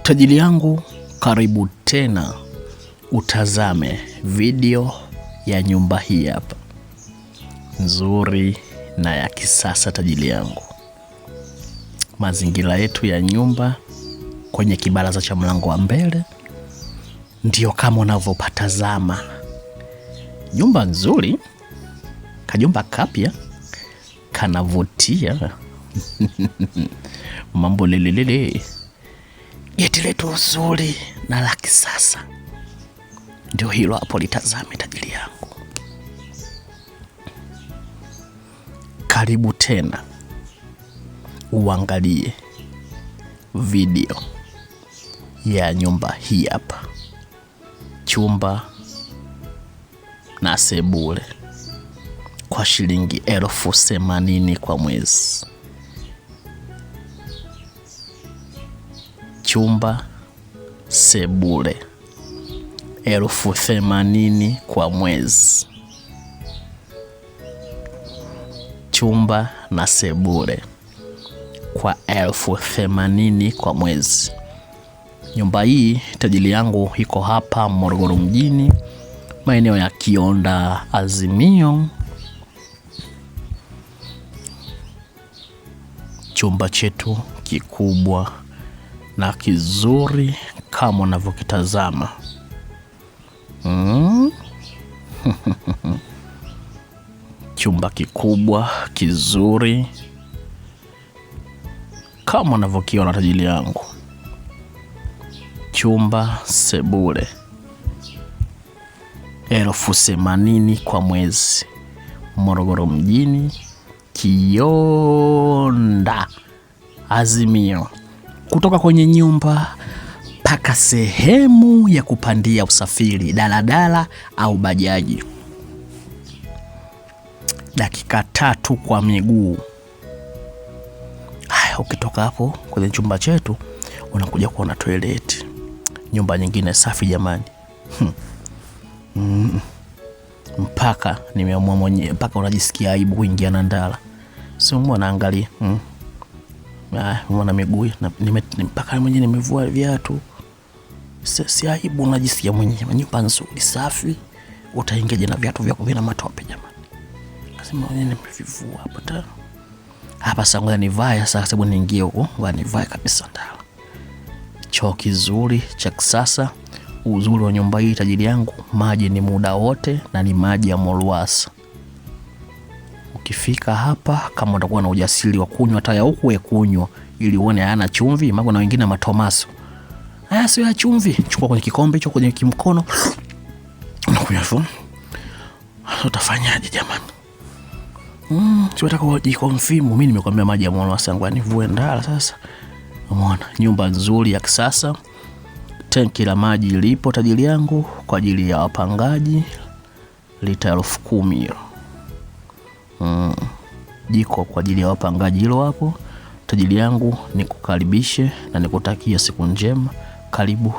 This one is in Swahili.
Tajiri yangu, karibu tena utazame video ya nyumba hii hapa nzuri na ya kisasa. Tajiri yangu, mazingira yetu ya nyumba kwenye kibaraza cha mlango wa mbele ndio kama unavyopatazama. Nyumba nzuri, kajumba kapya kanavutia. Mambo lelelele. Geti letu zuri na la kisasa ndio hilo hapo, litazame tajiri yangu. Karibu tena uangalie video ya nyumba hii hapa, chumba na sebule kwa shilingi 80,000 kwa mwezi. Chumba, sebule 80,000 kwa mwezi. Chumba na sebule kwa 80,000 kwa mwezi. Nyumba hii tajiri yangu iko hapa Morogoro mjini, maeneo ya Kionda Azimio. Chumba chetu kikubwa na kizuri kama unavyokitazama. Chumba kikubwa kizuri kama unavyokiona tajiri yangu. Chumba, sebule 80,000 kwa mwezi. Morogoro mjini, Kionda Azimio. Kutoka kwenye nyumba mpaka sehemu ya kupandia usafiri, daladala au bajaji, dakika 3 kwa miguu. Haya, ukitoka hapo kwenye chumba chetu unakuja kuona toilet. Nyumba nyingine safi jamani. Mpaka nimeamua mwenyewe, mpaka unajisikia aibu kuingia na ndala. Sio mwana angalia. Mwana miguu mpaka mwenyewe nimevua viatu. Si aibu, unajisikia mwenyewe. Nyumba nzuri safi, utaingeje na viatu vyako vina matope jamani? Lazima mwenyewe nimevivua hapa. Hapa sasa ngoja nivae sasa, sababu niingie huko, ngoja nivae kabisa ndala. Choo kizuri cha kisasa. Uzuri wa nyumba hii tajiri yangu, maji ni muda wote na ni maji ya Molwasa. Ukifika hapa, kama utakuwa na ujasiri wa kunywa hata ya huku, kunywa ili uone hayana chumvi, maana na wengine matomaso. Haya sio ya chumvi. Chukua kwenye kikombe hicho, kwenye kimkono, unakunywa tu. Utafanyaje jamani? Tunataka ujikonfirm. Mimi nimekwambia maji ya Molwasa, ngwani vue ndala sasa. Umeona nyumba nzuri ya kisasa. Tenki la maji lipo tajiri yangu kwa ajili ya wapangaji, lita 10,000. Jiko kwa ajili ya wapangaji hilo hapo. Tajiri yangu, nikukaribishe na nikutakia siku njema. Karibu.